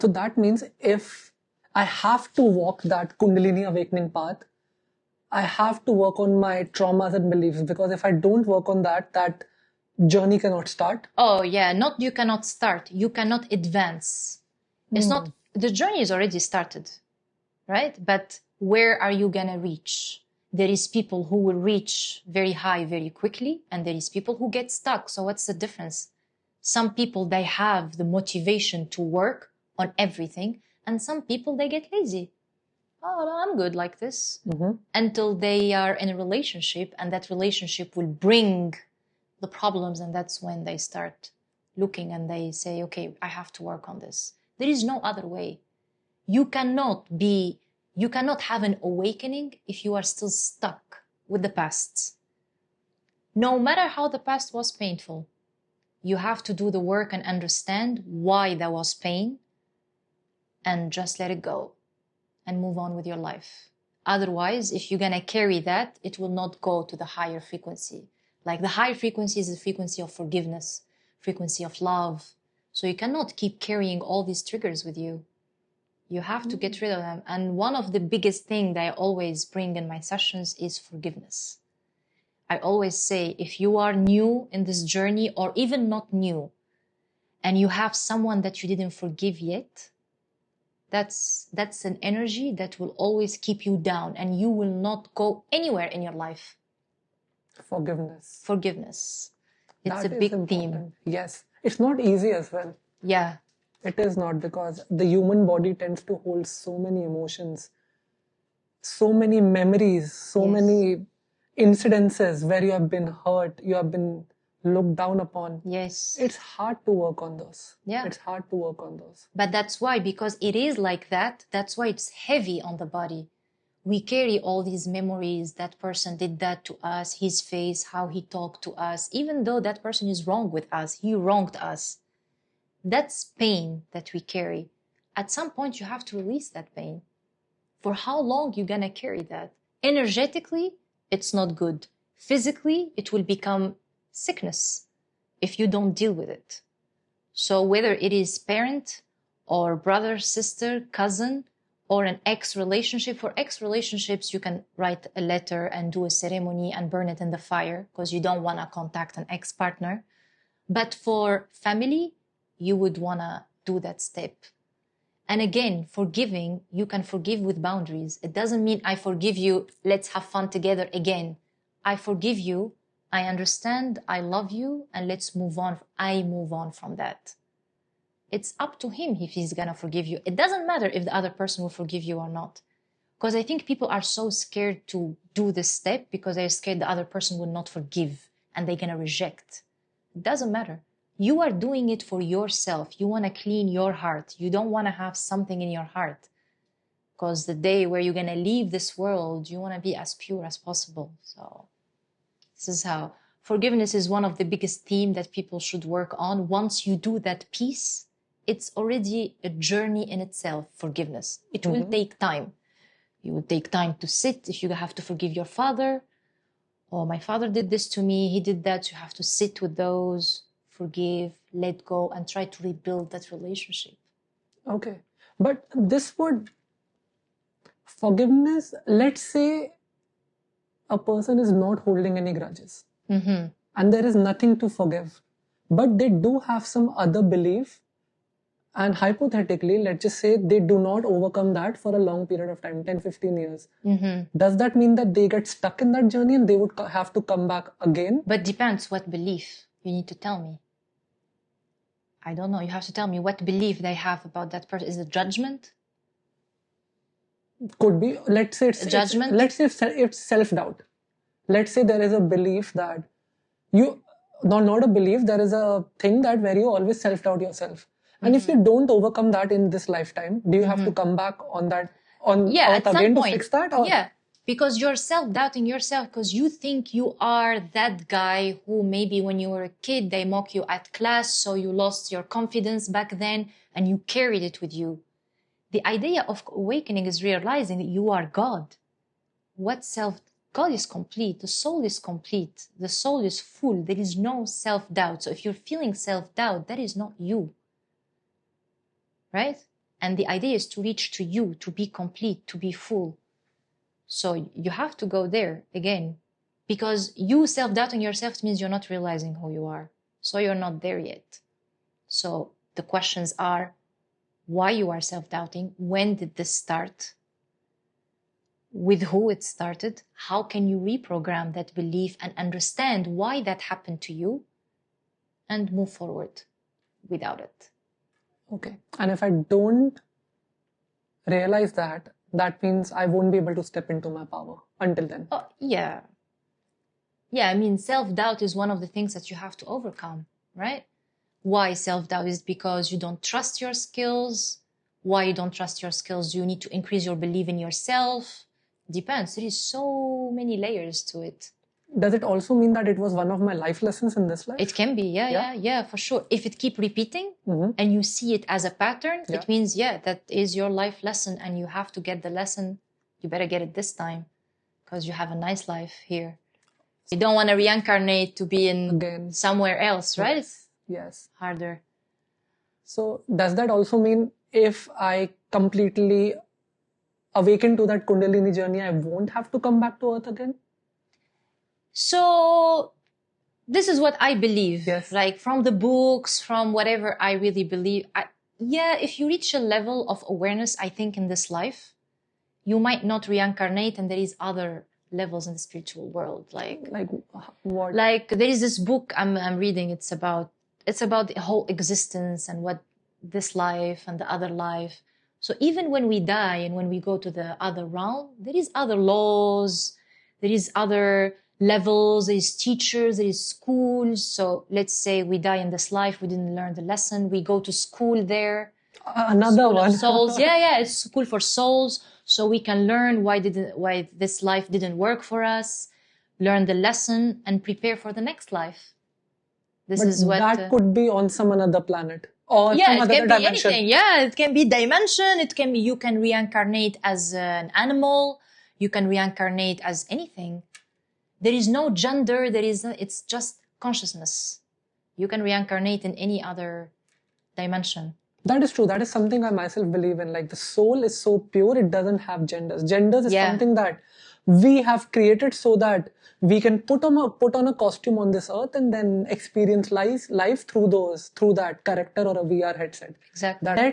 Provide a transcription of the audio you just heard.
So that means if I have to walk that Kundalini awakening path, I have to work on my traumas and beliefs, because if I don't work on that, that journey cannot start. Oh yeah, not you cannot start, you cannot advance. It's not, the journey is already started, right? But where are you gonna reach? There is people who will reach very high very quickly, and there is people who get stuck. So what's the difference? Some people, they have the motivation to work on everything, and some people, they get lazy. Oh, no, I'm good like this. Until they are in a relationship, and that relationship will bring the problems, and that's when they start looking and they say, okay, I have to work on this. There is no other way. You cannot have an awakening if you are still stuck with the past. No matter how the past was painful, you have to do the work and understand why there was pain, and just let it go and move on with your life. Otherwise, if you're going to carry that, it will not go to the higher frequency. Like the higher frequency is the frequency of forgiveness, frequency of love. So you cannot keep carrying all these triggers with you. You have to get rid of them. And one of the biggest things that I always bring in my sessions is forgiveness. I always say, if you are new in this journey, or even not new, and you have someone that you didn't forgive yet, that's an energy that will always keep you down, and you will not go anywhere in your life. Forgiveness. It's That a is big important. theme. Yes. It's not easy as well. Yeah. It is not, because the human body tends to hold so many emotions, so many memories, so many incidences where you have been hurt, you have been looked down upon. Yes. It's hard to work on those. Yeah. It's hard to work on those. But that's why, because it is like that, that's why it's heavy on the body. We carry all these memories. That person did that to us, his face, how he talked to us, even though that person is wrong with us, he wronged us. That's pain that we carry. At some point, you have to release that pain. For how long you gonna carry that? Energetically, it's not good. Physically, it will become sickness if you don't deal with it. So whether it is parent or brother, sister, cousin, or an ex relationship, for ex relationships, you can write a letter and do a ceremony and burn it in the fire because you don't want to contact an ex partner. But for family, you would want to do that step. And again, forgiving, you can forgive with boundaries. It doesn't mean I forgive you, let's have fun together again. I forgive you, I understand, I love you, and let's move on. I move on from that. It's up to him if he's going to forgive you. It doesn't matter if the other person will forgive you or not. Because I think people are so scared to do this step because they're scared the other person will not forgive and they're going to reject. It doesn't matter. You are doing it for yourself. You want to clean your heart. You don't want to have something in your heart. Because the day where you're going to leave this world, you want to be as pure as possible. So this is how forgiveness is one of the biggest themes that people should work on. Once you do that piece, it's already a journey in itself, forgiveness. It will take time. You will take time to sit. If you have to forgive your father, oh, my father did this to me, he did that. You have to sit with those, forgive, let go, and try to rebuild that relationship. Okay. But this would, forgiveness, let's say a person is not holding any grudges and there is nothing to forgive, but they do have some other belief. And hypothetically, let's just say they do not overcome that for a long period of time, 10, 15 years. Does that mean that they get stuck in that journey and they would have to come back again? But depends what belief. You need to tell me. I don't know. You have to tell me what belief they have about that person. Is it judgment? Could be. Let's say it's judgment. Let's say it's self-doubt. Let's say there is a belief that not a belief, there is a thing that where you always self-doubt yourself. And if you don't overcome that in this lifetime, do you have to come back on Earth again to fix that? Or? Yeah, because you're self-doubting yourself because you think you are that guy who maybe when you were a kid, they mock you at class, so you lost your confidence back then and you carried it with you. The idea of awakening is realizing that you are God. God is complete. The soul is complete. The soul is full. There is no self-doubt. So if you're feeling self-doubt, that is not you. Right? And the idea is to reach to you, to be complete, to be full. So you have to go there again, because you self-doubting yourself means you're not realizing who you are. So you're not there yet. So the questions are, why you are self-doubting? When did this start? With who it started? How can you reprogram that belief and understand why that happened to you and move forward without it? Okay. And if I don't realize that, that means I won't be able to step into my power until then. Oh, yeah. Yeah, I mean, self-doubt is one of the things that you have to overcome, right? Why self-doubt? Is because you don't trust your skills? Why you don't trust your skills? You need to increase your belief in yourself. Depends. There is so many layers to it. Does it also mean that it was one of my life lessons in this life? It can be, yeah, for sure. If it keep repeating and you see it as a pattern, it means, that is your life lesson and you have to get the lesson. You better get it this time because you have a nice life here. You don't want to reincarnate to be in somewhere else, right? Yes. Harder. So does that also mean if I completely awaken to that Kundalini journey, I won't have to come back to Earth again? So this is what I believe. Yes. Like from the books, from whatever I really believe. If you reach a level of awareness, I think in this life, you might not reincarnate, and there is other levels in the spiritual world. Like what? Like there is this book I'm reading. It's about the whole existence and what this life and the other life. So even when we die and when we go to the other realm, there is other laws, there is other levels, there is teachers, there is schools. So let's say we die in this life, we didn't learn the lesson, we go to school there. Another school one. Of souls. Yeah, it's school for souls. So we can learn why this life didn't work for us, learn the lesson and prepare for the next life. That could be on some another planet. Or some it other can dimension. Be anything. Yeah, it can be dimension. It can be, you can reincarnate as an animal. You can reincarnate as anything. There is no gender. It's just consciousness. You can reincarnate in any other dimension. That is true. That is something I myself believe in. Like the soul is so pure, it doesn't have genders. Genders is something that we have created so that we can put on a costume on this earth and then experience life through that character or a VR headset. Exactly.